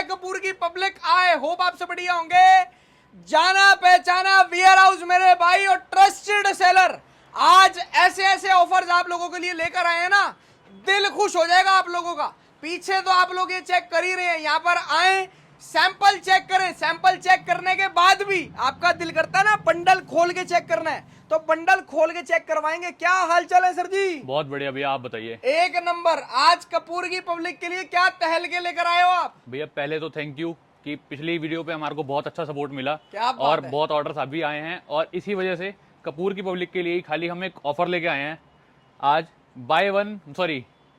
जय कपूर की पब्लिक, आए होप आप सब बढ़िया होंगे। जाना पहचाना वियर हाउस मेरे भाई और ट्रस्टेड सेलर आज ऐसे ऐसे ऑफर्स आप लोगों के लिए लेकर आए हैं ना, दिल खुश हो जाएगा आप लोगों का। पीछे तो आप लोग ये चेक कर ही रहे हैं, यहाँ पर आए सैंपल चेक करें, सैंपल चेक करने के बाद भी आपका दिल करता है ना बंडल खोल के चेक करना है, तो बंडल खोल के चेक करवाएंगे। क्या हाल चाल है सर जी? बहुत बढ़िया भैया, आप बताइए। एक नंबर। आज कपूर की पब्लिक के लिए क्या टहल के लेकर आए हो आप? भैया पहले तो थैंक यू कि पिछली वीडियो पे हमारे को बहुत अच्छा सपोर्ट मिला क्या बात और है? बहुत ऑर्डर्स अभी आए हैं और इसी वजह से कपूर की पब्लिक के लिए ही खाली हम एक ऑफर लेके आए हैं आज।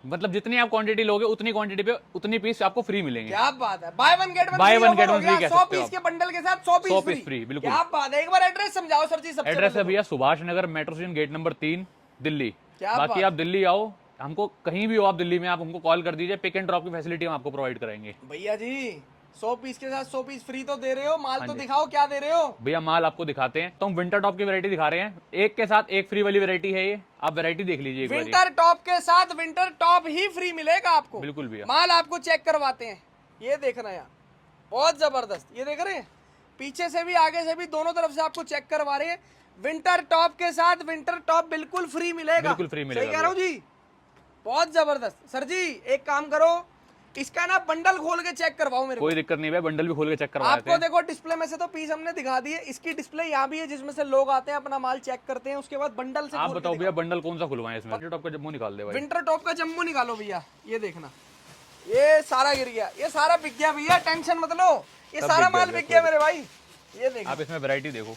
मतलब जितनी आप क्वांटिटी लोगे उतनी क्वांटिटी पे उतनी पीस आपको फ्री मिलेंगे। क्या बात है, by one get one free कह 100 सकते हो पीस के बंडल के साथ 100 100 पीस पीस फ्री, बिल्कुल। क्या बात है, एक बार एड्रेस समझाओ सर जी। सबसे एड्रेस है पहले भैया Subhash Nagar, metro station, gate number 3, Delhi. क्या बाकी बात आप दिल्ली आओ, हमको कहीं भी हो आप दिल्ली में, आप हमको कॉल कर दीजिए, पिक एंड ड्रॉप की फैसिलिटी हम आपको प्रोवाइड करेंगे। भैया जी 100 पीस के साथ 100 पीस फ्री तो दे रहे हो, माल हाँ तो जी। दिखाओ क्या दे रहे हो। भैया माल आपको दिखाते हैं, तो हम विंटर टॉप की वैरायटी दिखा रहे हैं, एक के साथ एक फ्री वाली वैरायटी है ये। आप वैरायटी देख लीजिए एक बार। विंटर टॉप के साथ विंटर टॉप ही फ्री मिलेगा आपको। बिल्कुल भैया। माल आपको चेक करवाते हैं, ये देखना यार, बहुत जबरदस्त। ये देख रहे हैं, पीछे से भी आगे से भी दोनों तरफ से आपको चेक करवा रहे हैं। विंटर टॉप के साथ विंटर टॉप बिल्कुल फ्री मिलेगा। बिल्कुल फ्री मिलेगा। सही कह रहा हूँ जी, बहुत जबरदस्त। सर जी एक काम करो, इसका ना बंडल खोल के चेक करवाओ मेरे को। कोई दिक्कत नहीं है, बंडल भी खोल के चेक करवाते आपको हैं। देखो डिस्प्ले में से तो पीस हमने दिखा दिए, इसकी डिस्प्ले यहाँ भी है जिसमें से लोग आते हैं अपना माल चेक करते हैं, उसके बाद बंडल से आप खोल के बताओ भैया दिखाओ। बंडल कौन सा खुलवाएं इसमें? विंटर टॉप का जम्मू निकाल दे भाई। विंटर टॉप का जम्बो निकालो भैया, ये देखना, ये सारा गिर गया, ये सारा बिक गया भैया, टेंशन मत लो, ये सब सारा बिक गया माल बिक गया मेरे भाई। ये देखो आप इसमें वैरायटी देखो,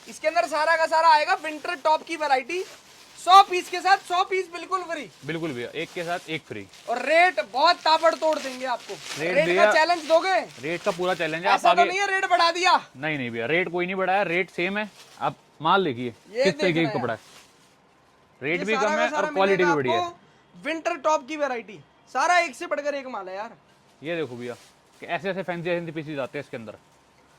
इसके अंदर सारा का सारा आएगा विंटर टॉप की वैरायटी, 100 पीस के साथ 100 पीस बिल्कुल फ्री। बिल्कुल भैया, एक के साथ एक फ्री। और रेट बहुत ताबड़ तोड़ देंगे आपको। रेट रेट का भैया- चैलेंज दोगे? रेट का पूरा चैलेंज है। आप ऐसा तो आगे नहीं है रेट बढ़ा दिया? नहीं नहीं भैया, रेट कोई नहीं बढ़ाया, रेट सेम है। आप माल देखिए ये किस तरीके देखना का कपड़ा है, रेट ये भी सारा कम का है सारा और क्वालिटी भी मिलेगा बढ़िया है। आपको। विंटर टॉप की वैरायटी सारा एक से बढ़कर एक माल है यार। ये देखो भैया कि ऐसे ऐसे फैंसी पीसेज आते हैं इसके अंदर।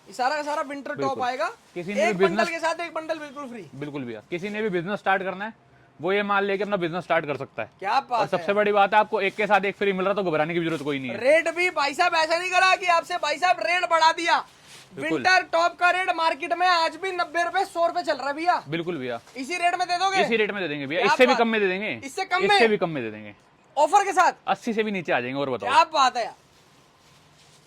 ये सारा का सारा विंटर टॉप बिल्कुल। आएगा, किसी ने एक भी बंडल business- के साथ एक बंडल बिल्कुल फ्री। बिल्कुल भैया, किसी ने भी बिजनेस स्टार्ट करना है वो ये माल लेके अपना बिजनेस स्टार्ट कर सकता है। क्या और बात है, सबसे बड़ी बात है, आपको एक के साथ एक फ्री मिल रहा, तो घबराने की जरूरत कोई नहीं है। रेट भी भाई साहब ऐसा नहीं करा कि आपसे भाई साहब रेट बढ़ा दिया। बिल्कुल। विंटर टॉप का रेट मार्केट में आज भी 90 रुपए 100 रुपए चल रहा है भैया, बिल्कुल भैया, इसी रेट में दे दोगे? इसी रेट में दे देंगे भैया, क्या इससे भी बात- कम में दे देंगे, इससे कम में? इससे भी कम में दे देंगे, ऑफर के साथ 80 से भी नीचे आ जाएंगे। और बताओ, क्या बात है यार,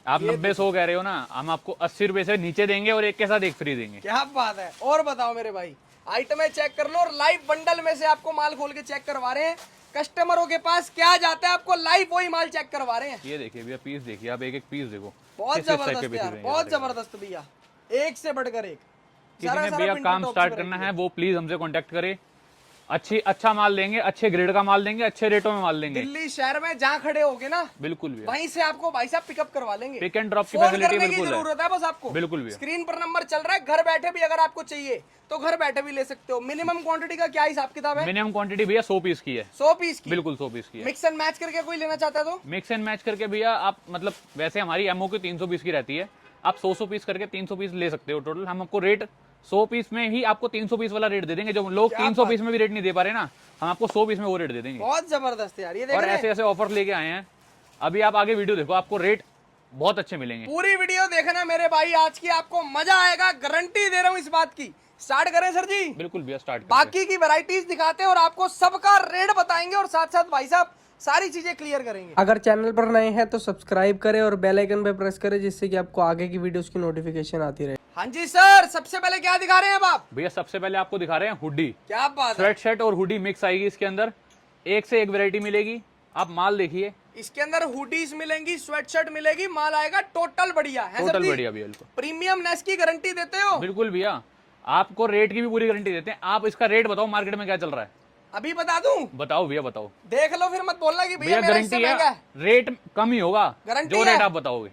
आप 90-100 कह रहे हो ना, हम आपको 80 रुपए से नीचे देंगे और एक के साथ एक फ्री देंगे। क्या बात है। और बताओ मेरे भाई, आइटमें चेक कर लो और लाइव बंडल में से आपको माल खोल के चेक करवा रहे हैं। कस्टमरों के पास क्या जाता है आपको लाइव वही माल चेक करवा रहे हैं। ये देखिए भैया, पीस देखिए आप, एक एक पीस देखो, बहुत किस टाइप के जबरदस्त pieces यार, हैं ये बहुत देखो। जबरदस्त भैया, एक से बढ़कर एक। किसी सारा ने सारा भैया विंटर काम टॉप स्टार्ट की करना variety है वो प्लीज हमसे कांटेक्ट करे। अच्छा माल देंगे, अच्छे ग्रेड का माल देंगे, अच्छे रेटों में माल देंगे। दिल्ली शहर में जहाँ खड़े होगे ना, बिल्कुल भैया, वहीं से आपको भाई साहब पिकअप करवा लेंगे। पिक एंड ड्रॉप की फोन फैसिलिटी करने की बिल्कुल है। जरूरत है बस आपको। बिल्कुल भैया, स्क्रीन पर नंबर चल रहा है, घर बैठे भी अगर आपको चाहिए तो घर बैठे भी ले सकते हो। मिनिमम क्वांटिटी का क्या हिसाब किताब है? मिनिमम क्वांटिटी भैया 100 पीस की है। 100 पीस की? बिल्कुल 100 पीस की है। मिक्स एंड मैच करके कोई लेना चाहता है तो मिक्स एंड मैच करके भैया आप, मतलब वैसे हमारी एमओ की 300 पीस की रहती है, आप 100 पीस करके 300 पीस ले सकते हो टोटल। हम आपको रेट 100 पीस में ही आपको 300 पीस वाला रेट दे देंगे। जो लोग 300 पीस में भी रेट नहीं दे पा रहे ना, हम आपको 100 पीस में वो रेट दे देंगे। बहुत जबरदस्त यार, ये देख और रहे हैं? ऐसे ऐसे ऑफर लेके आए हैं, अभी आप आगे वीडियो देखो, आपको रेट बहुत अच्छे मिलेंगे। पूरी वीडियो देखना मेरे भाई, आज की आपको मजा आएगा, गारंटी दे रहा हूँ इस बात की। स्टार्ट करें सर जी? बिल्कुल भैया, स्टार्ट बाकी की वैरायटीज दिखाते हैं और आपको सबका रेट बताएंगे और साथ साथ भाई साहब सारी चीजें क्लियर करेंगे। अगर चैनल पर नए हैं तो सब्सक्राइब करें और बेल आइकन पे प्रेस करें, जिससे कि आपको आगे की वीडियोस की नोटिफिकेशन आती रहे। हाँ जी सर, सबसे पहले क्या दिखा रहे हैं अब आप? भैया सबसे पहले आपको दिखा रहे हैं हुडी। क्या बात है, स्वेट शर्ट और हुडी मिक्स आएगी इसके अंदर, एक से एक वैरायटी मिलेगी। आप माल देखिए, इसके अंदर हुडीज मिलेंगी, स्वेटशर्ट मिलेगी, माल आएगा टोटल बढ़िया है सर टोटल जी? बढ़िया भैया, बिल्कुल प्रीमियम नेस की गारंटी देते हो? बिल्कुल भैया, आपको रेट की भी पूरी गारंटी देते हैं। आप इसका रेट बताओ मार्केट में क्या चल रहा है, अभी बता दूं? बताओ भैया, बताओ देख लो फिर मत बोलना कि भैया भैया। मेरा इससे गारंटी महंगा है, है। रेट कम ही होगा, गारंटी जो है? रेट आप बताओगे।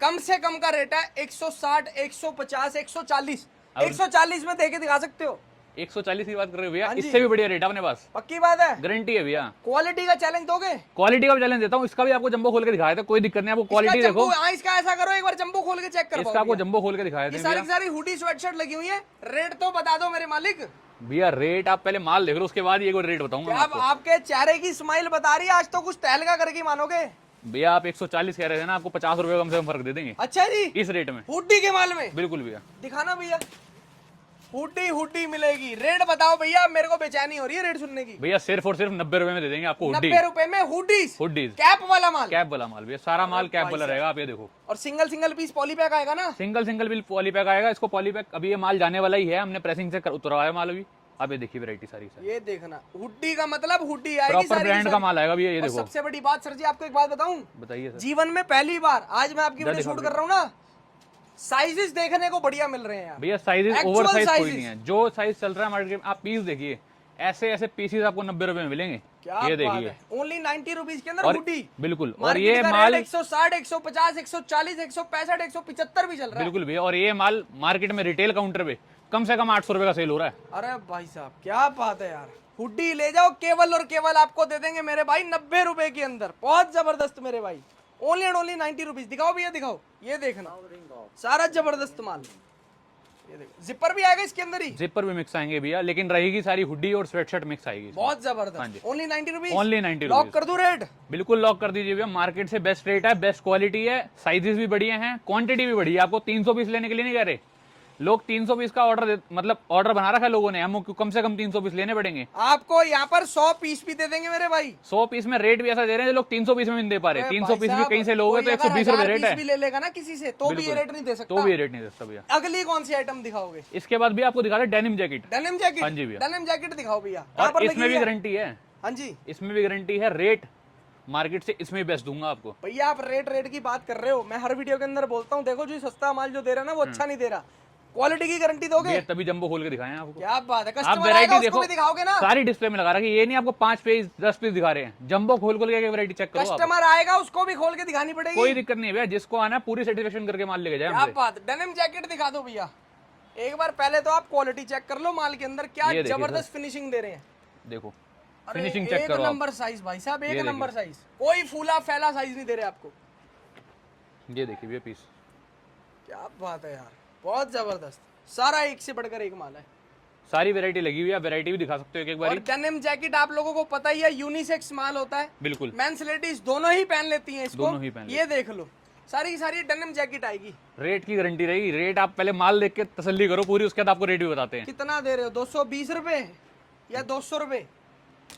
कम से कम का रेट है 160, 150, 140। अब- 140 में देके दिखा सकते हो? 140 की बात कर रहे हो भैया, हाँ जी। इससे भी बढ़िया रेट अपने पास, पक्की बात है? गारंटी है भैया। क्वालिटी का चैलेंज दोगे? क्वालिटी का भी चैलेंज देता हूँ, इसका भी आपको जंबो खोल के दिखाया था, कोई दिक्कत नहीं, आपको क्वालिटी इसका देखो। जंबो, हाँ, इसका ऐसा करो, एक बार जंबो खोल के चेक करो। इसका आपको जंबो खोल के दिखाया ये था सारी भैया। सारी हुडी स्वेटशर्ट लगी हुई है, रेट तो बता दो मेरे मालिक। भैया रेट आप पहले माल देख लो, उसके बाद ये रेट बताऊंगा मैं क्या अब आपको। आपके चेहरे की स्माइल बता रही है, आज तो कुछ तहलका करके मानोगे। भैया आप 140 कह रहे थे ना, आपको 50 रुपए कम से कम फर्क दे देंगे अच्छा जी, इस रेट में। हुडी के माल में बिल्कुल भैया, दिखाना भैया, हुडी हुडी मिलेगी। रेट बताओ भैया, मेरे को बेचैनी हो रही है रेट सुनने की। भैया सिर्फ और सिर्फ 90 रुपए में दे देंगे आपको हुडी। 90 रुपए में हुडीज, हुडीज कैप वाला माल, कैप वाला माल भैया, सारा माल कैप वाला रहेगा। आप ये देखो, और single single piece poly pack आएगा ना। Single single bill poly pack आएगा। इसको पॉली पैक अभी ये माल जाने वाला ही है, हमने प्रेसिंग से उतरवाया माल अभी। आप ये देखिए वैरायटी सारी सर, ये देखना, हुडी का मतलब हुडी आएगी, प्रॉपर सारी ब्रांड की का सारी। माल आएगा भैया। ये और देखो, सबसे बड़ी बात सर जी, आपको एक बात बताऊं, बताइए सर। जीवन में पहली बार आज मैं आपकी वीडियो दिखा शूट कर रहा हूँ ना, साइजेस देखने को बढ़िया मिल रहे हैं यार भैया। साइजेस Actual ओवर साइज कोई sizes। नहीं है, जो साइज चल रहा है मार्केट में। आप पीस देखिए, ऐसे ऐसे पीसेस आपको 90 रुपए में मिलेंगे। क्या ये बात देखिए, है, ओनली 90 रुपीज के अंदर और हुडी। बिल्कुल, और मार्केट ये का माल रेट 160, 150, 140, 165, 175 भी चल रहा है। बिल्कुल भैया, और ये माल मार्केट में रिटेल काउंटर पे कम से कम 800 रुपए का सेल हो रहा है। अरे भाई साहब क्या बात है यार, हुडी ले जाओ, केवल और केवल आपको दे देंगे मेरे भाई 90 रुपए के अंदर। बहुत जबरदस्त मेरे भाई, ओनली एंड ओनली 90 रुपीज। दिखाओ भैया दिखाओ, ये देखना सारा जबरदस्त माल। ये देखो, जिपर भी आएगा इसके अंदर ही, जिपर भी मिक्स आएंगे भैया, लेकिन रहेगी सारी हुडी और स्वेटशर्ट मिक्स आएगी। बहुत जबरदस्त। Only 90 rupees, only 90 lock rupees. कर दूं रेट? बिल्कुल लॉक कर दीजिए भैया, मार्केट से बेस्ट रेट है, बेस्ट क्वालिटी है, साइजेस भी बढ़िया हैं, क्वांटिटी भी बढ़िया है। आपको 300 पीस लेने के लिए नहीं कह रहे लोग, 300 पीस का ऑर्डर मतलब ऑर्डर बना रखा है लोगों ने, हमको कम से कम 300 पीस लेने पड़ेंगे। आपको यहाँ पर 100 पीस भी दे देंगे मेरे भाई। 100 पीस में रेट भी ऐसा दे रहे हैं, लोग 300 पीस में नहीं दे पा रहे। अरे 300 पीस भी भाई कहीं से साहब, लोगे तो कोई 120 अगर रुपए 1000 रेट पीस है। भी ले लेगा ना किसी से, तो भी ये रेट नहीं दे सकता। तो भी ये रेट नहीं दे सकता भैया। अगली कौन सी आइटम दिखाओगे? इसके बाद भी आपको दिखा रहे डेनिम जैकेट। डेनिम जैकेट, हाँ जी भैया। डेनिम जैकेट दिखाओ भैया। कहाँ और पर इसमें लगी भी है? गारंटी है, हाँ जी इसमें भी गारंटी है। रेट मार्केट से इसमें बेस्ट दूंगा आपको। भैया, आप रेट की बात कर रहे हो, मैं हर वीडियो के अंदर बोलता हूँ, देखो जो सस्ता माल जो दे रहा है ना वो अच्छा नहीं दे रहा। क्वालिटी की गारंटी दोगे? भैया तभी जंबो खोल के दिखाए आपको। क्या बात है, आप कस्टमर वैरायटी आएगा उसको देखो, भी दिखाओगे ना? सारी डिस्प्ले में लगा रखी है, ये नहीं आपको 5 पीस 10 पीस दिखा रहे हैं। जंबो खोल खोल के वैरायटी चेक करो आप। कस्टमर आएगा उसको भी खोल के दिखानी पड़ेगी। कोई दिक्कत नहीं है भैया, जिसको आना है पूरी सेटिस्फेक्शन करके माल लेके जाए क्या हमसे। बात, डेनिम जैकेट दिखा दो भैया। एक बार पहले तो आप क्वालिटी चेक कर लो माल के अंदर, क्या ये देखिए जबरदस्त फिनिशिंग दे रहे हैं। देखो अरे फिनिशिंग चेक करो एक आप। नंबर साइज भाई साहब, एक ये नंबर साइज, कोई फूला फैला साइज नहीं दे रहे आपको। ये देखिए भैया पीस, क्या बात है यार, बहुत जबरदस्त, सारा एक से बढ़कर एक माल है। सारी वैरायटी लगी हुई है। वैरायटी भी दिखा सकते हो एक बार। और डेनिम जैकेट आप लोगों को पता ही है, यूनिसेक्स माल होता है, बिल्कुल, मेंस लेडीज दोनों ही पहन लेती हैं इसको। दोनों ही पहन ये देख लो, सारी की सारी डेनिम जैकेट आएगी। रेट की गारंटी रहेगी। रेट आप पहले माल देख के तसल्ली करो पूरी, उसके बाद आपको रेट भी बताते हैं। कितना दे रहे हो, 220 रुपए या 200 रुपए?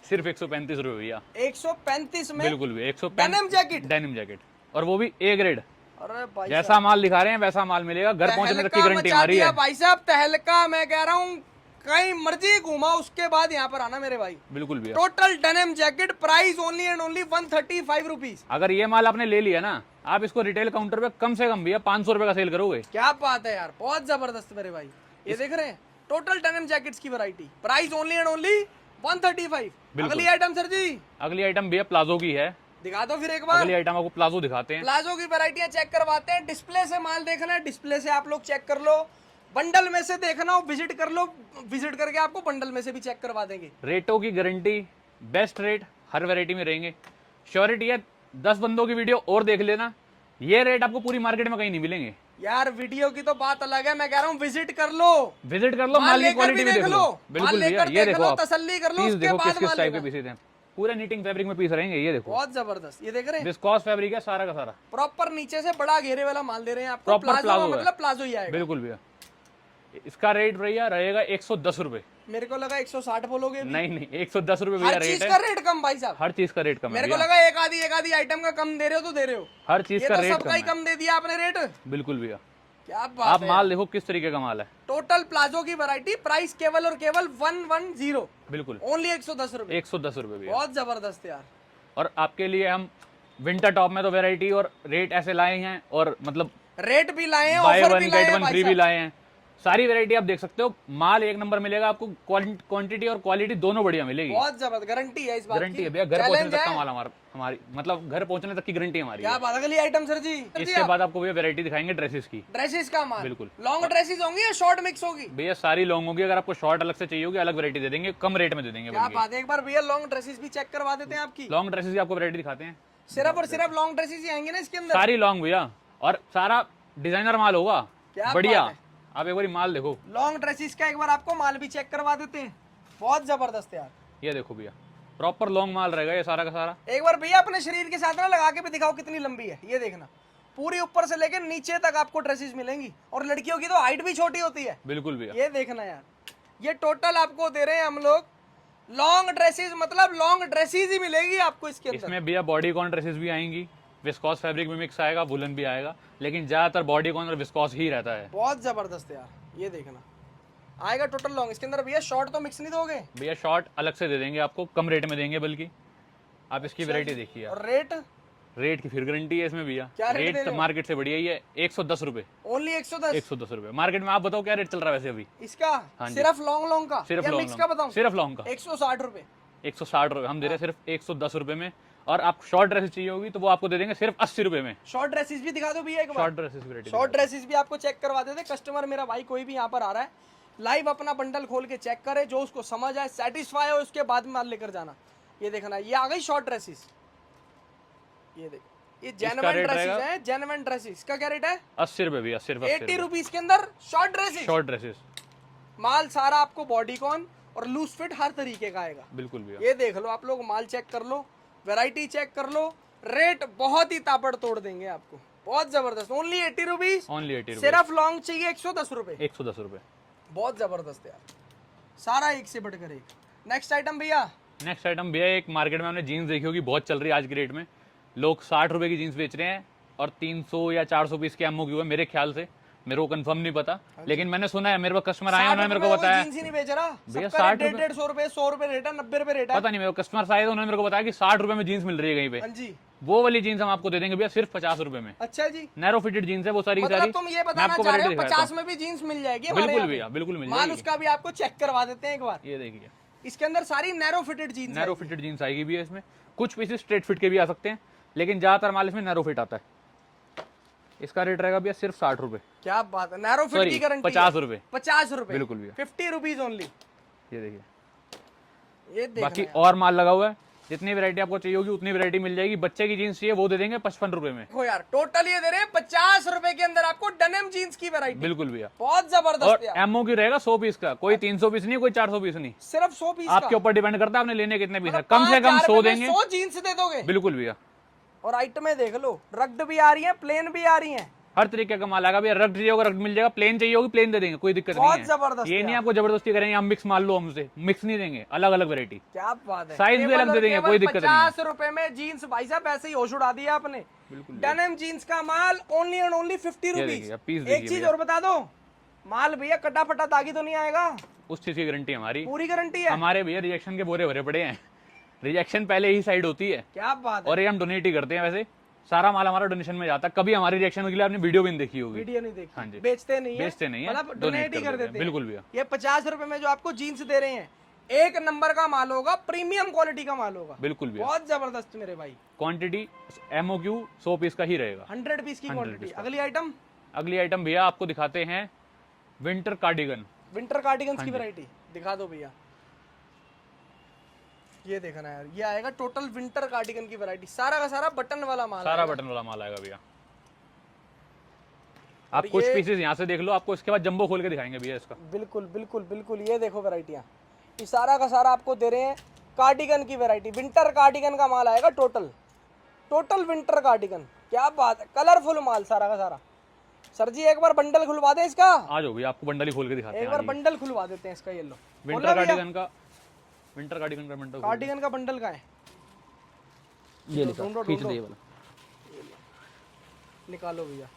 सिर्फ 135 रुपए भैया। 135 में बिल्कुल भैया, 135 डेनिम जैकेट। डेनिम जैकेट, और वो भी ए ग्रेड। अरे भाई जैसा माल दिखा रहे हैं वैसा माल मिलेगा, घर पहुंचने तक की तहलका गारंटी मचा हमारी दिया है। भाई साहब, तहलका। मैं कह रहा हूँ कहीं मर्जी घूमा उसके बाद यहाँ पर आना मेरे भाई। बिल्कुल भैया, total denim jacket price only and only 135 rupees. अगर ये माल आपने ले लिया ना, आप इसको रिटेल काउंटर पे कम से कम भैया 500 रुपए का सेल करोगे। क्या बात है यार, बहुत जबरदस्त मेरे भाई। ये देख रहे हैं टोटल डेनिम जैकेट्स की variety, price only and only 135। अगली आइटम सर जी, अगली आइटम भैया प्लाजो की है। दिखा दो फिर एक बार। अगली आइटम आपको प्लाजो दिखाते हैं। प्लाजो की वैरायटियां चेक करवाते हैं, डिस्प्ले से माल देखना है, डिस्प्ले से आप लोग चेक कर लो, बंडल में से देखना हो विजिट कर लो, विजिट करके आपको बंडल में से भी चेक करवा देंगे। रेटों की गारंटी, बेस्ट रेट हर वैरायटी में रहेंगे। श्योरिटी है, 10 बंदों की वीडियो और देख लेना, ये रेट आपको पूरी मार्केट में कहीं नहीं मिलेंगे। यार वीडियो की तो बात अलग है, मैं कह रहा हूँ विजिट कर लो, विजिट कर लो, माल की लेकर क्वालिटी भी देख लो। बिल्कुल भैया, ये देखो आप तसल्ली कर लो, पीस उसके देखो बाद किस किस माल टाइप के लेना। पीसेज हैं। पूरे नीटिंग फैब्रिक में पीस रहेंगे। ये देखो बहुत जबरदस्त, ये देख रहे हैं विस्कॉस फैब्रिक है सारा का सारा। प्रॉपर नीचे से बड़ा घेरे वाला माल दे रहे हैं आपको। Proper प्लाजो प्लाजो है। मतलब प्लाजो ही आएगा। बिल्कुल भैया, इसका रेट भैया रहेगा 110 रुपए। मेरे को लगा 160 बोलोगे अभी। नहीं 110 रुपए भैया हर रेट चीज है। का रेट कम भाई साहब, हर चीज का रेट कम है मेरे को भैया। लगा एक आधी आइटम का कम दे रहे हो तो दे रहे हो, हर चीज ये का तो रेट सबका ही कम है। कम दे दिया आपने रेट। बिल्कुल भैया, क्या बात आप है। माल देखो किस तरीके का माल है। टोटल प्लाजो की वैरायटी, प्राइस केवल और केवल 110, बिल्कुल ओनली 110 रुपए। 110 रुपए भैया। बहुत जबरदस्त यार। और आपके लिए हम विंटर टॉप में तो वैरायटी और रेट ऐसे लाए हैं, और मतलब रेट भी लाए हैं, बाय ऑफर वन भी लाए गेट हैं वन भाई फ्री भी साहब। लाए हैं। सारी वैरायटी आप देख सकते हो, माल एक नंबर मिलेगा आपको, क्वांटिटी और क्वालिटी दोनों बढ़िया मिलेगी। बहुत जबरदस्त गारंटी है इस बात की। गारंटी है भैया, घर पहुंचने Challenge तक का है। माल हमारी मतलब घर पहुंचने तक की गारंटी हमारी क्या है। बात। अगली आइटम सर जी, इसके बाद आपको भैया वैरायटी दिखाएंगे ड्रेसेस की। ड्रेसेस का माल। बिल्कुल। लॉन्ग ड्रेसेस होंगी या शॉर्ट मिक्स होगी? भैया सारी लॉन्ग होगी, अगर आपको शॉर्ट अलग से चाहिए होगी अलग वैरायटी दे देंगे, कम रेट में दे देंगे। क्या बात है, एक बार भैया लॉन्ग ड्रेसेस भी चेक करवा देते हैं आपकी। लॉन्ग ड्रेसेस की आपको वैरायटी दिखाते हैं। सिर्फ और सिर्फ लॉन्ग ड्रेसेस ही आएंगे ना इसके अंदर? सारी लॉन्ग भैया, और सारा डिजाइनर माल होगा। क्या बढ़िया, बात है। आप एक बार माल देखो। लॉन्ग ड्रेसेस का एक बार आपको माल भी चेक करवा देते हैं, बहुत जबरदस्त यार। ये देखो भैया, प्रॉपर लॉन्ग माल रहेगा ये सारा का सारा। एक बार भैया अपने शरीर के साथ ना लगा के भी दिखाओ कितनी लंबी है, ये देखना पूरी ऊपर से लेकर नीचे तक आपको ड्रेसेस मिलेंगी, और लड़कियों की तो हाइट भी छोटी होती है। बिल्कुल भैया, ये देखना यार, ये टोटल आपको दे रहे हैं हम लोग लॉन्ग ड्रेसेस, मतलब लॉन्ग ड्रेसेस ही मिलेगी आपको इसके अंदर। इसमें भैया बॉडी कॉन ड्रेसेस भी आएंगी, विस्कॉस फैब्रिक भी मिक्स आएगा, वुलन भी आएगा, लेकिन ज्यादातर बॉडी कॉन और विस्कॉस ही रहता है। बहुत जबरदस्त यार, ये देखना आएगा टोटल लॉन्ग। इसके अंदर भैया शॉर्ट तो मिक्स नहीं दोगे? भैया शॉर्ट अलग से दे देंगे आपको, कम रेट में देंगे, बल्कि आप इसकी वैरायटी देखिए। और रेट? रेट की फिर गारंटी है इसमें भैया, क्या रेट दे रेट रहे हो? मार्केट से बढ़िया ही है, 110 रुपए। ओनली 110? 110 रुपए मार्केट में। आप बताओ क्या रेट चल रहा है वैसे अभी इसका? हाँ जी। सिर्फ लॉन्ग लॉन्ग का सिर्फ या लॉन्ग मिक्स का बताऊं? सिर्फ लॉन्ग का 160 रुपए। 160 रुपए हम दे रहे हैं सिर्फ 110 रुपए में। और आप शॉर्ट ड्रेसेस चाहिए होगी तो वो आपको दे देंगे सिर्फ 80 रुपए में। शॉर्ट ड्रेसेस भी दिखा दो भैया एक बार। Short dresses variety, short dresses भी आपको चेक करवा देते। कस्टमर मेरा भाई कोई भी यहाँ पर आ रहा है, लाइव अपना बंडल खोल के चेक करे, जो उसको समझ आए, सेटिस्फाई हो, उसके बाद में माल लेकर जाना। ये देखना, ये आ गई शॉर्ट ड्रेसेस, ये देख, ये जेन्युइन ड्रेसेस है, जेन्युइन ड्रेसेस। इसका क्या रेट है? 80 रुपए भैया, सिर्फ 80 रुपीज के अंदर शॉर्ट ड्रेसेस। शॉर्ट ड्रेसेस माल सारा आपको बॉडी कॉन और लूज फिट हर तरीके का आएगा। बिल्कुल भैया, ये देख लो आप लोग, माल चेक कर लो, वैरायटी चेक कर लो, रेट बहुत ही ताबड़ तोड़ देंगे आपको, बहुत जबरदस्त। ओनली 80 रुपीज, ओनली 80 रुपए। सिर्फ लॉन्ग चाहिए 110 रुपए। 110 रुपए, बहुत जबरदस्त यार, सारा एक से बढ़कर एक। नेक्स्ट आइटम भैया। नेक्स्ट आइटम भैया, एक मार्केट में हमने जीन्स देखी होगी, बहुत चल रही है आज की रेट में। लोग 60 रुपए की जीन्स बेच रहे हैं और 300 या 400 पीस के एमओ की है मेरे ख्याल से, मेरे को कंफर्म नहीं पता, लेकिन मैंने सुना है, मेरे पास कस्टमर आए उन्होंने मेरे को बताया। जींस ही नहीं बेच रहा भैया, सबका 60 रेट 150 रुपए, 100 रुपए रेट है, 90 रुपए रेट है। पता नहीं, मेरे को कस्टमर आए तो उन्होंने मेरे को बताया कि 60 रुपए में जीन्स मिल रही है कहीं पे। हाँ जी, वो वाली जीन्स हम आपको दे देंगे भैया सिर्फ 50 रुपए में। अच्छा जी, नैरो फिटेड जीन्स है वो सारी की सारी। मतलब तुम ये बताना आपको चाह रहे हो variety 50 में भी जींस मिल जाएगी हमारे बिल्कुल यहाँ भैया, पे? बिल्कुल मिल माल जाएगी। उसका भी आपको चेक करवा देते हैं एक बार। ये देखिए, इसके अंदर सारी narrow fitted jeans, narrow fitted jeans आएगी भैया इसमें। कुछ पीसेस स्ट्रेट फिट के भी आ सकते हैं, लेकिन ज्यादातर माल इसमें नैरो फिट आता है। इसका रेट रहेगा भैया सिर्फ 60 रुपए। क्या बात है, नैरो फिट की गारंटी 50 रुपए, 50 रुपए बिल्कुल भैया, 50 रुपीज ओनली। ये देखिए। ये देखना बाकी यार। और माल लगा हुआ है, जितनी वैरायटी आपको चाहिए होगी उतनी वैरायटी मिल जाएगी। बच्चे की जीन्स चाहिए वो दे देंगे 55 रुपए में। देखो यार, टोटल ये दे रहे हैं 50 रुपए के अंदर आपको डेनिम जीन्स की वैरायटी। बिल्कुल भैया, बहुत और जबरदस्त यार। एमओ की रहेगा 100 पीस का, कोई 300 पीस नहीं, कोई 400 पीस नहीं, सिर्फ 100 पीस आपके ऊपर डिपेंड करता है आपने लेने कितने पीस है। मतलब कम से कम 100 देंगे, 100 जीन्स दे दोगे। बिल्कुल भैया। और आइटमें देख लो, रग्ड भी आ रही है, प्लेन भी आ रही है, हर तरीके का माल आएगा भैया। रग चाहिए होगा रग मिल जाएगा, प्लेन चाहिए होगी प्लेन दे देंगे, कोई दिक्कत नहीं बहुत है। जबरदस्त ये यार। नहीं आपको जबरदस्ती करेंगे हम मिक्स माल लो हमसे, मिक्स नहीं देंगे, अलग अलग वैरायटी। क्या बात है। साइज भी केवल अलग दे और देंगे, केवल कोई दिक्कत नहीं है। 50 रुपए में जीन्स, भाई साहब ऐसे ही होश उड़ा दिया आपने। बिल्कुल डेनिम जीन्स का माल ओनली एंड ओनली 50 ये रुपीज। देखिए, पीस एक देखिए चीज भैया। और बता दो, माल भैया कटा फटा दागी तो नहीं आएगा? उस चीज की गारंटी हमारी, पूरी गारंटी है। हमारे भैया रिजेक्शन के बोरे भरे पड़े हैं। रिजेक्शन पहले ही साइड होती है, क्या बात है। और ये हम डोनेट ही करते हैं। वैसे सारा माल हमारा डोनेशन में जाता है। कभी हमारी रिएक्शन के लिए आपने वीडियो भी नहीं देखी होगी। वीडियो नहीं देखी? हाँ जी। बेचते नहीं है, बेचते नहीं है, मतलब donate डोनेट ही कर कर देते हैं। देते हैं। बिल्कुल भैया। ये 50 रुपए में जो आपको जीन्स दे रहे हैं, एक नंबर का माल होगा, प्रीमियम क्वालिटी का माल होगा। बिल्कुल भैया। बहुत जबरदस्त मेरे भाई। क्वांटिटी एमओक्यू 100 पीस का ही रहेगा। 100 पीस की 100 क्वांटिटी। पीस का। अगली आइटम, अगली आइटम भैया आपको दिखाते हैं विंटर कार्डिगन। विंटर कार्डिगन्स हाँ की जी। वैरायटी दिखा दो भैया। ये देखना यार, ये आएगा टोटल विंटर कार्डिगन की वैरायटी, सारा का सारा बटन वाला माल सारा आएगा। बटन वाला माल आएगा भैया। आप कुछ ये- पीसेस यहाँ से देख लो, आपको इसके बाद जंबो खोल के दिखाएंगे भैया इसका। बिल्कुल बिल्कुल बिल्कुल, ये देखो वैरायटियाँ, ये सारा का सारा आपको दे रहे हैं कार्डिगन की वैरायटी। विंटर कार्डिगन का माल आएगा टोटल, टोटल विंटर कार्डिगन। क्या बात है, कलरफुल माल सारा का सारा। सर जी एक बार बंडल खुलवा दें इसका। आ जाओ भैया, आपको बंडल ही खोल के दिखाते एक हैं। बार आज बंडल खुलवा देते हैं इसका। ये लो, विंटर बोला भैया? कार्डिगन का, विंटर कार्डिगन का बंडल कार्डिगन का बंडल का है, ये लिखा ढूंढो, पीछे ढूंढो। ये वाला। निकालो भैया,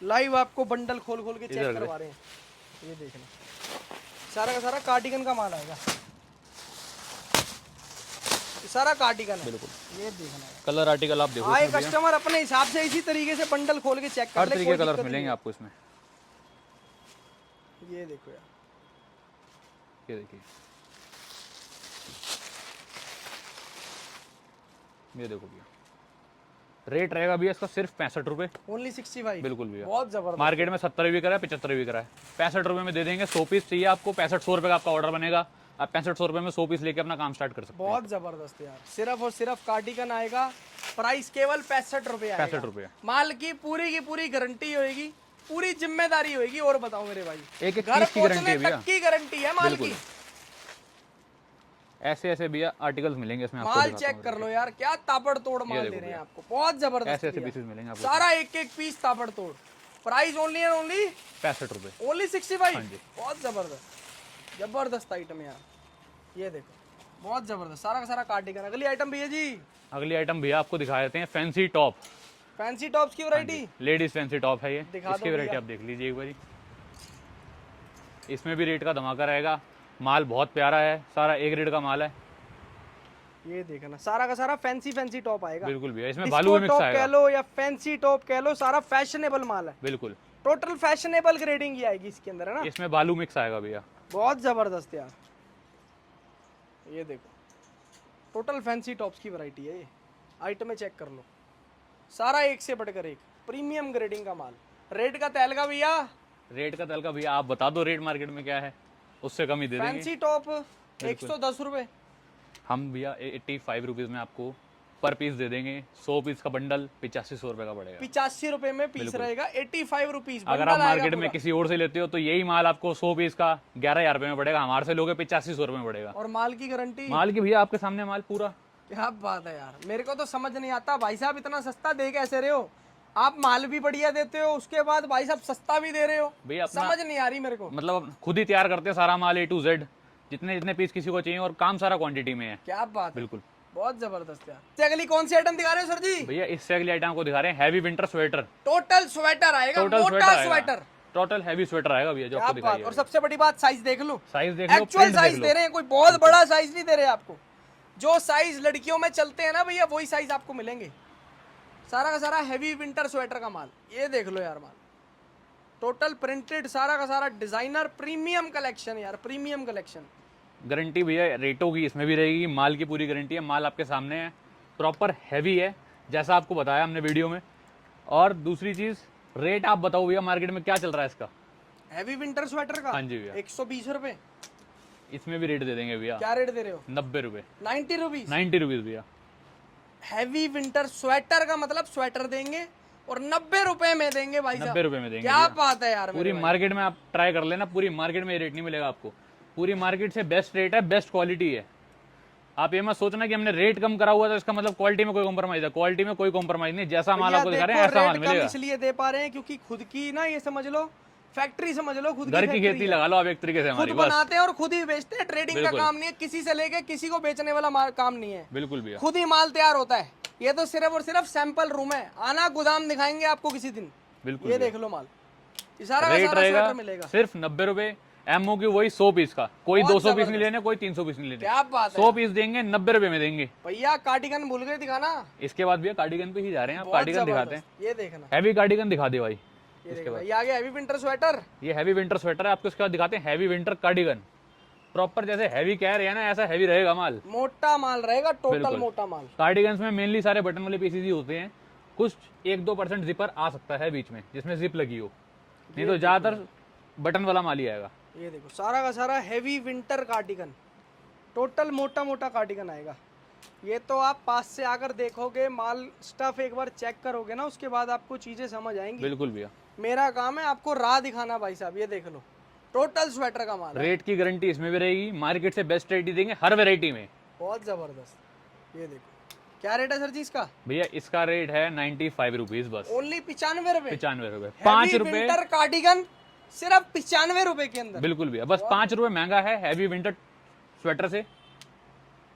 लाइव आपको बंडल खोल खोल के चेक इधर करवा रहे हैं। ये देखना, सारा का सारा कार्डिगन का माल आएगा, ये सारा कार्डिगन है। बिल्कुल। ये देखना है, कलर आर्टिकल आप देखो आए इसमें भैया। कस्टमर अपने हिसाब से इसी तरीके से बंडल खोल के चेक कर हर ले, तरीके कोई के कलर दिक्कत मिलेंगे नहीं आपको इसमें। है। ये देखो यार, ये देखिए, ये देखो भैया। रेट रहेगा भैया इसका सिर्फ 65 रुपए। ओनली 65। बिल्कुल भैया। बहुत जबरदस्त। मार्केट में 70 भी करा है, 75 भी करा है। 65 रुपए में दे देंगे। 100 पीस चाहिए आपको, 6500 रुपए का आपका ऑर्डर बनेगा। आप 6500 रुपए में 100 पीस लेके अपना काम स्टार्ट कर सकते हैं। बहुत जबरदस्त यार, सिर्फ और सिर्फ कार्डिगन आएगा, प्राइस केवल 65 रुपए आएगा। 65 रुपए। माल की पूरी गारंटी होगी, पूरी जिम्मेदारी होगी। और बताओ मेरे भाई, एक एक घर पीस की गारंटी पहुंचने है भैया। तक की गारंटी है माल की। ऐसे ऐसे भैया आर्टिकल्स मिलेंगे इसमें आपको, माल दिखाता चेक हूँ। कर लो यार, क्या ताबड़तोड़ माल देखो दे रहे हैं भैया। आपको, बहुत जबरदस्त ऐसे ऐसे भैया। पीसेस मिलेंगे आपको, सारा एक एक पीस ताबड़तोड़। प्राइस ओनली एंड ओनली 65 रुपए। ओनली 65। हाँ जी। बहुत जबरदस्त जबरदस्त आइटम यार, ये देखो बहुत जबरदस्त, सारा का सारा कार्डिगन। अगली आइटम भैया जी, अगली आइटम भैया आपको दिखा देते हैं फैंसी टॉप। फैंसी टॉप्स की वैरायटी लेडीज फैंसी टॉप है ये, दिखा इसकी दो वैरायटी भैया। आप देख लीजिए एक बारी। इसमें भी रेट का धमाका रहेगा, माल बहुत प्यारा है, सारा एक रेट का माल है। ये देखना, सारा का सारा फैंसी फैंसी टॉप आएगा। बिल्कुल भैया, इसमें डिस्को भालू भी मिक्स टॉप कह आएगा। लो या फैंसी टॉप कह लो, सारा फैशनेबल माल है। बिल्कुल, टोटल फैशनेबल ग्रेडिंग ही आएगी इसके अंदर, है ना। इसमें भालू मिक्स आएगा भैया। बहुत जबरदस्त यार, ये देखो टोटल फैंसी टॉप्स की वैरायटी है ये। आइटमें चेक कर लो, सारा एक से बढ़कर एक प्रीमियम ग्रेडिंग का माल। रेट का तहलका भैया, रेट का तहलका भैया आप बता दो, रेट मार्केट में क्या है, उससे कम ही दे देंगे। फैंसी टॉप 110 रुपए। हम भैया 85 रुपीज में आपको पर पीस दे देंगे। 100 पीस का बंडल 8500 रुपए का पड़ेगा। 85 रुपए में पीस रहेगा, 85 रुपीज। अगर आप मार्केट में किसी और से लेते हो तो यही माल आपको 100 पीस का 11,000 रुपए में पड़ेगा, हमारे से लोगे 8500 रुपए में पड़ेगा। और माल की गारंटी, माल की भैया आपके सामने माल पूरा। क्या बात है यार, मेरे को तो समझ नहीं आता भाई साहब, इतना सस्ता दे कैसे रहे हो आप। माल भी बढ़िया देते हो, उसके बाद भाई साहब सस्ता भी दे रहे हो, भैया अपना समझ नहीं आ रही मेरे को। मतलब खुद ही तैयार करते हैं सारा माल A to Z, जितने जितने पीस किसी को चाहिए, और काम सारा क्वांटिटी में है। क्या बात है, बिल्कुल। बहुत जबरदस्त यार। इससे अगली कौन सी आइटम दिखा रहे हो सर जी? भैया इससे अगली आइटम को दिखा रहे हैं heavy winter sweater. Total sweater आएगा, टोटल मोटा sweater, sweater. Total heavy sweater आएगा भैया जो क्या आपको बात, दिखाई और सबसे बड़ी बात साइज देख लो, साइज देख लो, एक्चुअल print साइज देख लो। दे रहे हैं, कोई बहुत बड़ा साइज नहीं दे रहे आपको। जो साइज लड़कियों में चलते हैं ना भैया, वही साइज आपको मिलेंगे। सारा का सारा हैवी विंटर स्वेटर का माल, ये देख लो यार माल। टोटल प्रिंटेड, सारा का सारा डिजाइनर प्रीमियम कलेक्शन यार, प्रीमियम कलेक्शन। गारंटी भैया रेटों की इसमें भी रहेगी, माल की पूरी गारंटी है। माल आपके सामने है, प्रॉपर हैवी है जैसा आपको बताया हमने वीडियो में। और दूसरी चीज, रेट आप बताओ भैया मार्केट में क्या चल रहा है इसका? हैवी विंटर स्वेटर का हाँ जी भैया, 120 रुपए। इसमें भी रेट दे देंगे भैया। क्या रेट दे रहे हो? 90 रुपए। 90 रुपीज। 90 रुपीज भैया। हैवी विंटर स्वेटर का मतलब स्वेटर देंगे और 90 रुपए में देंगे भाई साहब। 90 रुपए में देंगे क्या बात है यार, पूरी मार्केट में आप ट्राई कर लेना, पूरी मार्केट में ये रेट नहीं मिलेगा आपको। पूरी मार्केट से बेस्ट रेट है, बेस्ट क्वालिटी है। आप ये मत सोचना कि हमने रेट कम करा हुआ तो इसका मतलब क्वालिटी में कोई कॉम्प्रोमाइज है। क्वालिटी में कोई कॉम्प्रोमाइज नहीं, जैसा माल आपको दिखा रहे हैं ऐसा माल मिलेगा। इसलिए दे पा रहे हैं क्योंकि खुद की ना, ये समझ लो फैक्ट्री, समझ लो खुद घर की फैक्ट्री खेती है। लगा लो आप एक तरीके से खुद हमारी, बस। बनाते हैं और खुद ही बेचते हैं। ट्रेडिंग का बिल्कुल। काम नहीं है, किसी से लेके किसी को बेचने वाला काम नहीं है। बिल्कुल भैया, खुद ही माल तैयार होता है। ये तो सिर्फ और सिर्फ सैंपल रूम है, आना गोदाम दिखाएंगे आपको किसी दिन। बिल्कुल ये भैया। देख लो माल, ये सारा का रेट सारा रहेगा स्वेटर मिलेगा। सिर्फ 90 रुपए। एमओ की वही 100 पीस का, कोई बहुत 200 पीस नहीं जबरदस्त। लेने, कोई 300 पीस नहीं लेने। क्या बात है 100 पीस देंगे, 90 रुपए में देंगे। भैया, कार्डिगन भूल गए दिखाना। इसके बाद भैया कार्डिगन पे ही जा रहे हैं, आप बहुत कार्डिगन दिखाते हैं। जबरदस्त। ये देखना, हैवी कार्डिगन दिखा दे भाई। ये देखना, ये आ गया हैवी विंटर स्वेटर। ये हैवी विंटर स्वेटर है आपको। इसके बाद दिखाते हैं हैवी विंटर कार्डिगन। प्रॉपर जैसे हैवी कह रहे हैं ना, ऐसा हैवी रहेगा माल। मोटा माल रहेगा, टोटल बिल्कुल। मोटा माल। कार्डिगन्स में मेनली सारे बटन वाले पीसेस ही होते हैं। कुछ 1-2% जिपर आ सकता है बीच में, जिसमें जिप लगी हो, नहीं तो ज्यादातर बटन वाला माल ही आएगा। ये देखो, सारा का सारा हैवी विंटर कार्डिगन, टोटल मोटा मोटा कार्डिगन आएगा। ये तो आप पास से आकर देखोगे माल, स्टफ एक बार चेक करोगे ना, उसके बाद आपको चीजें समझ आएंगी। बिल्कुल भैया, मेरा काम है आपको राह दिखाना भाई साहब। ये देख लो, टोटल स्वेटर का माल है। रेट की गारंटी इसमें भी रहेगी, मार्केट से बेस्ट रेट ही देंगे हर वेराइटी में। बहुत जबरदस्त। ये देखो, क्या रेट है सर जी इसका? भैया इसका रेट है 95 रुपीज बस। ओनली 95 रुपए। 95 रुपए, 5 रुपए। विंटर कार्डिगन सिर्फ 95 रुपए के अंदर। बिल्कुल भैया, बस 5 रुपए महंगा है हैवी विंटर स्वेटर से,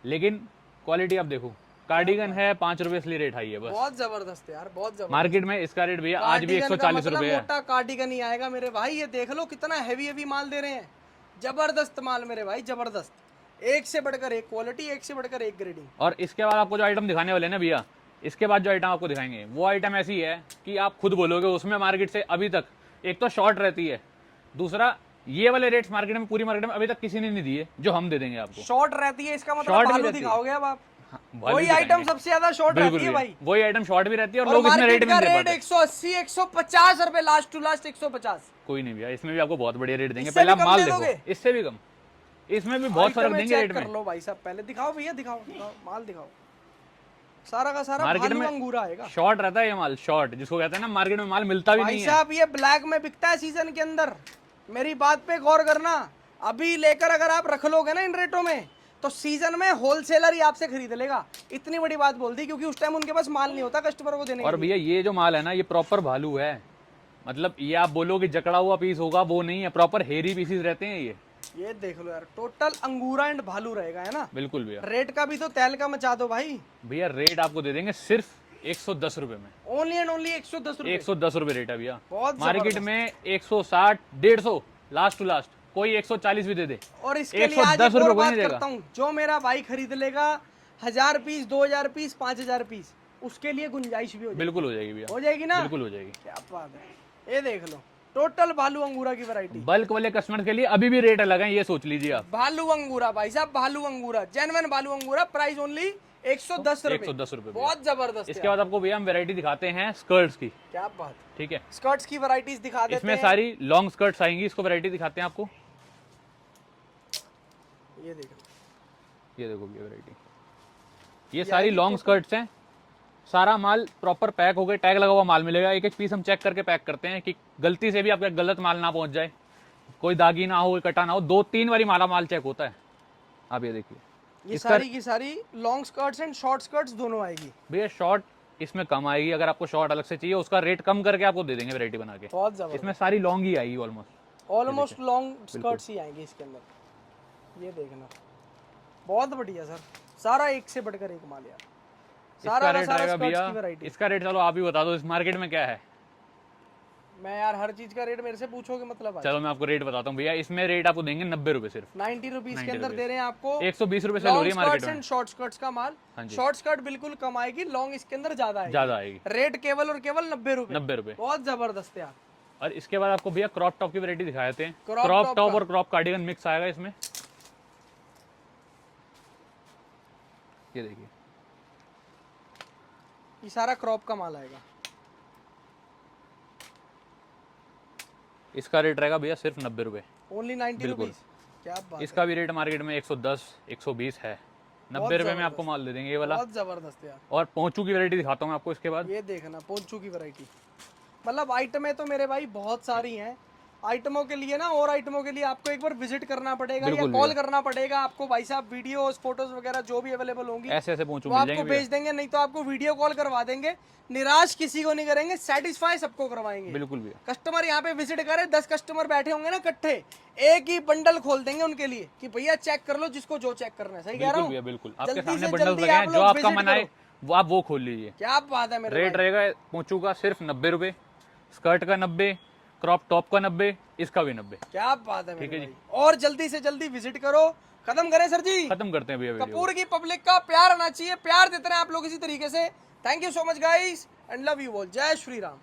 लेकिन क्वालिटी आप देखो। कार्डिगन है 5 रुपए, इसलिए रेट हाई है बस। बहुत जबरदस्त यार, बहुत जबरदस्त। मार्केट में इसका रेट भैया आज भी कार्डिगन का 140 मतलब रुपए है। मोटा कार्डिगन ही आएगा मेरे भाई। ये देख लो कितना हैवी हैवी माल दे रहे हैं, जबरदस्त माल मेरे भाई, जबरदस्त। एक से बढ़कर एक क्वालिटी, एक से बढ़कर एक ग्रेडिंग। और इसके बाद आपको जो आइटम दिखाने वाले हैं ना भैया, इसके बाद जो आइटम आपको दिखाएंगे वो आइटम ऐसी है कि आप खुद बोलोगे उसमें मार्केट से अभी तक एक तो शॉर्ट रहती है, दूसरा ये वाले रेट्स मार्केट में, पूरी मार्केट में अभी तक किसी ने नहीं दिए जो हम दे देंगे आपको। शॉर्ट रहती है, इसका मतलब Short भी भालू रहती है। दिखाओगे अब आप। हाँ, भालू वही दिखाएंगे। आइटम सबसे ज्यादा शॉर्ट बिल्कुल रहती है भैया, भाई। वही आइटम शॉर्ट भी रहती है और और लोग इसमें मार्केट रेट भी का नहीं दे रेट पाते। 180 150 रुपए, लास्ट टू लास्ट 150। कोई नहीं भैया, इसमें भी आपको बहुत बढ़िया रेट देंगे। इससे पहले भी आप कम माल दे देखो, दोगे? इससे भी कम। इसमें भी बहुत फर्क आइटमें देंगे चेक रेट में। कर लो भाई साहब, पहले दिखाओ भैया, दिखाओ दिखाओ माल दिखाओ। सारा का सारा मार्केट भालू में अंगूरा आएगा शॉर्ट रहता है ये माल, शॉर्ट जिसको कहते हैं ना, मार्केट में माल मिलता भी भाई नहीं है। साहब। ये ब्लैक में बिकता है सीजन के अंदर, मेरी बात पे गौर करना। अभी लेकर अगर आप रख लोगे ना इन रेटों में, तो सीजन में होलसेलर ही आपसे खरीद लेगा। इतनी बड़ी बात बोल दी, क्योंकि उस टाइम उनके पास माल नहीं होता कस्टमर को देने के और लिए। भैया ये जो माल है ना, ये प्रॉपर भालू है। मतलब ये आप बोलो कि जकड़ा हुआ पीस होगा, वो नहीं है, प्रॉपर हेरी पीसेस रहते हैं ये देख लो यार, टोटल अंगूरा एंड भालू रहेगा, है ना। बिल्कुल भैया। रेट का भी तो तैल का मचा दो भाई। भैया रेट आपको दे देंगे सिर्फ 110 रुपए में। ओनली एंड ओनली 110 रुपए। 110 रुपए रेट है भैया। बहुत मार्केट में 160, 150 लास्ट टू लास्ट, कोई 140 भी दे दे। और इसके लिए आज 110 एक और रुपए कोई बात नहीं देगा। करता हूँ, जो मेरा भाई खरीद लेगा 1000 पीस, 2000 पीस, 5000 पीस, उसके लिए गुंजाइश भी हो जाएगी। बिल्कुल हो जाएगी भैया, हो जाएगी ना, बिल्कुल हो जाएगी। क्या बात है। ये देख लो, टोटल भालू अंगूरा की वैरायटी। बल्क वाले कस्टमर के लिए अभी भी रेट अलग है, ये सोच लीजिए आप। भालू अंगूरा भाई साहब, भालू अंगूरा, जेन्युइन भालू अंगूरा, प्राइस ओनली 110 रुपए। 110 रुपए। बहुत जबरदस्त। इसके बाद आपको भैया हम वैरायटी दिखाते हैं स्कर्ट्स की। क्या बात, ठीक है, स्कर्ट्स की वैरायटीज दिखा देते इसमें हैं। सारी लॉन्ग स्कर्ट्स आएंगी, इसको वैरायटी दिखाते हैं आपको। ये देखो, ये देखो भैया वैरायटी, ये सारी लॉन्ग स्कर्ट्स हैं। सारा माल प्रॉपर पैक हो गए, टैग लगा हुआ माल मिलेगा। एक एक पीस हम चेक करके पैक करते हैं कि गलती से भी आपका गलत माल ना पहुंच जाए, कोई दागी ना हो, कोई कटा ना हो। 2-3 बारी माल चेक होता है। आप ये देखिए, ये सारी की सारी long skirts and short skirts दोनों आएगी। भैया शॉर्ट इसमें कम आएगी, अगर आपको शॉर्ट अलग से चाहिए उसका रेट कम करके आपको दे देंगे वैरायटी बना के। बहुत जबरदस्त, इसमें सारी लॉन्ग ही आएगी ऑलमोस्ट लॉन्ग स्कर्ट्स ही आएंगी इसके अंदर। ये देखना, बहुत बढ़िया सर, सारा एक से बढ़कर एक माल यार। इसका सारा रेट सारा रहेगा स्कर्ट्स की भैया, वैरायटी। इसका रेट चलो आप ही बता दो, इस मार्केट में क्या है। मैं यार हर चीज का रेट मेरे से पूछोगे मतलब आज। चलो मैं आपको रेट बताता हूँ भैया, इसमें रेट आपको देंगे 90 रुपए सिर्फ। 90 रुपीज के 90 अंदर दे रहे हैं आपको। 120 रुपए सेल हो रही है मार्केट स्कर्ट्स में। एंड शॉर्ट स्कर्ट्स का माल। हाँ जी। शॉर्ट स्कर्ट बिल्कुल कम आएगी, लॉन्ग इसके अंदर ज्यादा आएगी। ज्यादा आएगी। रेट केवल और केवल 90 रुपए। 90 रुपए। बहुत जबरदस्त यार। और इसके बाद आपको भैया क्रॉप टॉप की वैरायटी दिखा देते हैं। क्रॉप क्रॉप टॉप टॉप का। और क्रॉप कार्डिगन मिक्स आएगा इसमें। ये देखिए, ये सारा क्रॉप का माल आएगा। इसका रेट रहेगा भैया सिर्फ 90 रुपए। ओनली 90 बिल्कुल। रुपीज। क्या बात इसका भी रेट मार्केट में 110, 120 है। 90 रुपए में आपको माल दे देंगे ये है, वाला। बहुत जबरदस्त यार। और पोंचू की वैरायटी दिखाता हूँ मैं आपको इसके बाद। ये देखना, पोंचू की वैरायटी, मतलब आइटमें तो मेरे भाई बहुत सारी हैं। आइटमों के लिए ना, और आइटमों के लिए आपको एक बार विजिट करना पड़ेगा या बिल्कुल कॉल करना पड़ेगा आपको। भाई साहब वीडियोस, फोटोज वगैरह जो भी अवेलेबल होंगी ऐसे ऐसे पोंचू वो मिल आपको जाएंगे भेज देंगे, नहीं तो आपको वीडियो कॉल करवा देंगे। निराश किसी को नहीं करेंगे, सेटिस्फाई सबको करवाएंगे। बिल्कुल भैया। कस्टमर यहाँ पे विजिट करे, 10 कस्टमर बैठे होंगे ना इकट्ठे, एक ही बंडल खोल देंगे उनके लिए कि भैया चेक कर लो जिसको जो चेक करना है। सही कह रहा बिल्कुल हूँ। भैया, बिल्कुल आपके जल्दी सामने से बंडल्स जल्दी लगे आप हैं, जो लोग आपका visit मन आए करो। वो आप वो खोल लीजिए। क्या बात है मेरे रेट रहेगा पोंचू का सिर्फ 90 रुपए, स्कर्ट का 90, क्रॉप टॉप का 90, इसका भी 90। क्या बात है मेरे भाई। और जल्दी से जल्दी विजिट करो। खत्म करें सर जी। खत्म करते हैं भैया वीडियो। कपूर की पब्लिक का प्यार आना चाहिए, प्यार देते रहे आप लोग इसी तरीके से। Thank you so much guys and love you all. जय श्री राम।